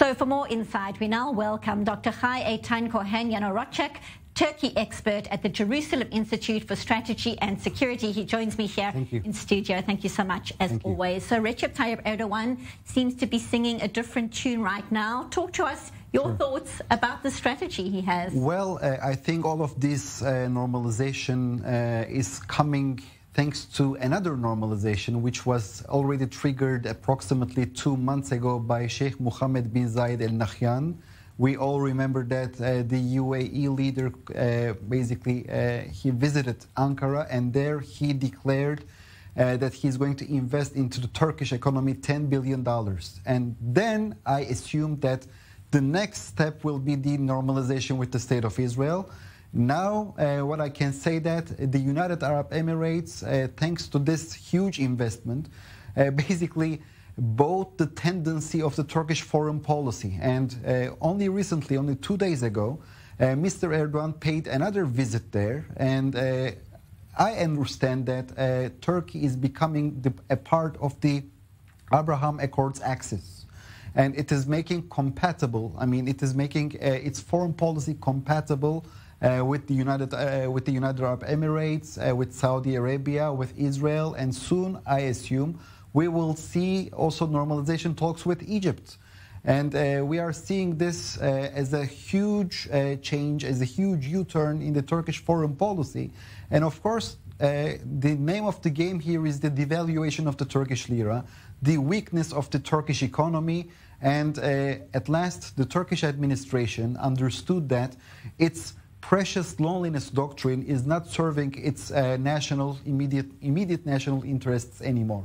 So for more insight, we now welcome Dr. Eytan Cohen, Yanarocak, Turkey expert at the Jerusalem Institute for Strategy and Security. He joins me here in studio. Thank you so much, as always. So Recep Tayyip Erdogan seems to be singing a different tune right now. Talk to us your thoughts about the strategy he has. Well, I think all of this normalization is coming thanks to another normalization, which was already triggered approximately 2 months ago by Sheikh Mohammed bin Zayed Al Nahyan. We all remember that the UAE leader he visited Ankara, and there he declared that he's going to invest into the Turkish economy $10 billion. And then I assumed that the next step will be the normalization with the State of Israel. Now, what I can say that the United Arab Emirates, thanks to this huge investment, both the tendency of the Turkish foreign policy, and only recently, only 2 days ago, Mr. Erdogan paid another visit there, and I understand that Turkey is becoming a part of the Abraham Accords axis, and it is making compatible. I mean, it is making its foreign policy compatible with the United Arab Emirates, with Saudi Arabia, with Israel, and soon, I assume, we will see also normalization talks with Egypt. And we are seeing this as a huge change, as a huge U-turn in the Turkish foreign policy. And of course, the name of the game here is the devaluation of the Turkish lira, the weakness of the Turkish economy, and at last, the Turkish administration understood that its precious loneliness doctrine is not serving its immediate national interests anymore.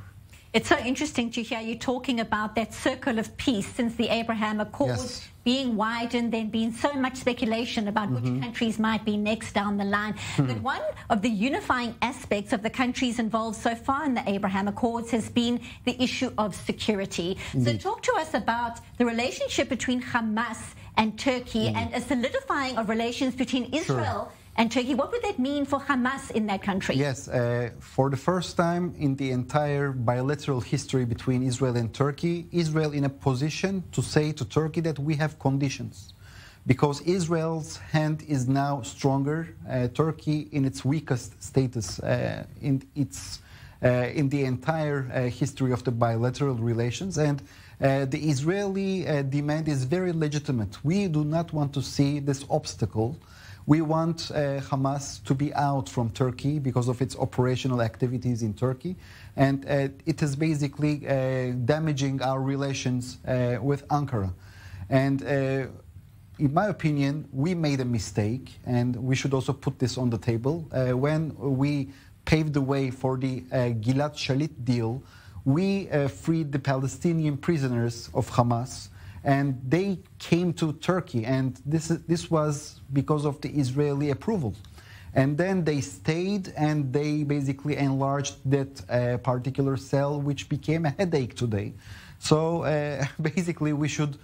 It's so interesting to hear you talking about that circle of peace since the Abraham Accords being widened, then being so much speculation about which countries might be next down the line. But one of the unifying aspects of the countries involved so far in the Abraham Accords has been the issue of security. So talk to us about the relationship between Hamas and Turkey and a solidifying of relations between Israel and Turkey. What would that mean for Hamas in that country? Yes, for the first time in the entire bilateral history between Israel and Turkey, Israel in a position to say to Turkey that we have conditions. Because Israel's hand is now stronger, Turkey in its weakest status in the entire history of the bilateral relations. And the Israeli demand is very legitimate. We do not want to see this obstacle. We want Hamas to be out from Turkey because of its operational activities in Turkey. And it is basically damaging our relations with Ankara. And in my opinion, we made a mistake, and we should also put this on the table. When we paved the way for the Gilad Shalit deal, we freed the Palestinian prisoners of Hamas, and they came to Turkey, and this was because of the Israeli approval. And then they stayed, and they basically enlarged that particular cell, which became a headache today. So basically, we should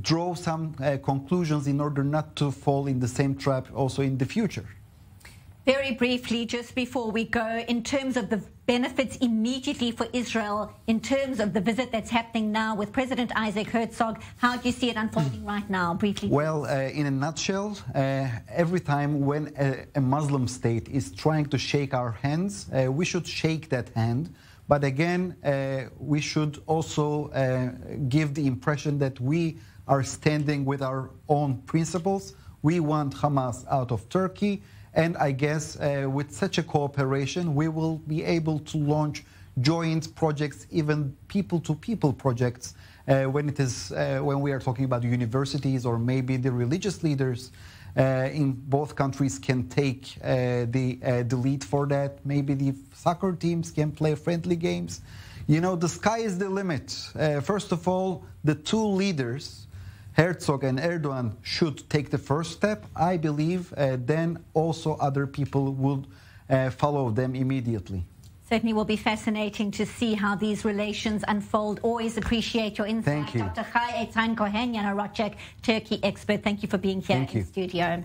draw some conclusions in order not to fall in the same trap also in the future. Very briefly, just before we go, in terms of the benefits immediately for Israel, in terms of the visit that's happening now with President Isaac Herzog, how do you see it unfolding right now, briefly? Well, in a nutshell, every time when a Muslim state is trying to shake our hands, we should shake that hand. But again, we should also give the impression that we are standing with our own principles. We want Hamas out of Turkey. And I guess with such a cooperation, we will be able to launch joint projects, even people-to-people projects, when we are talking about universities, or maybe the religious leaders in both countries can take the lead for that. Maybe the soccer teams can play friendly games. You know, the sky is the limit. First of all, the two leaders, Herzog and Erdogan, should take the first step. I believe then also other people would follow them immediately. Certainly will be fascinating to see how these relations unfold. Always appreciate your insight. Thank you. Dr. Eytan Cohen, Yanarocak, Turkey expert. Thank you for being here in the studio.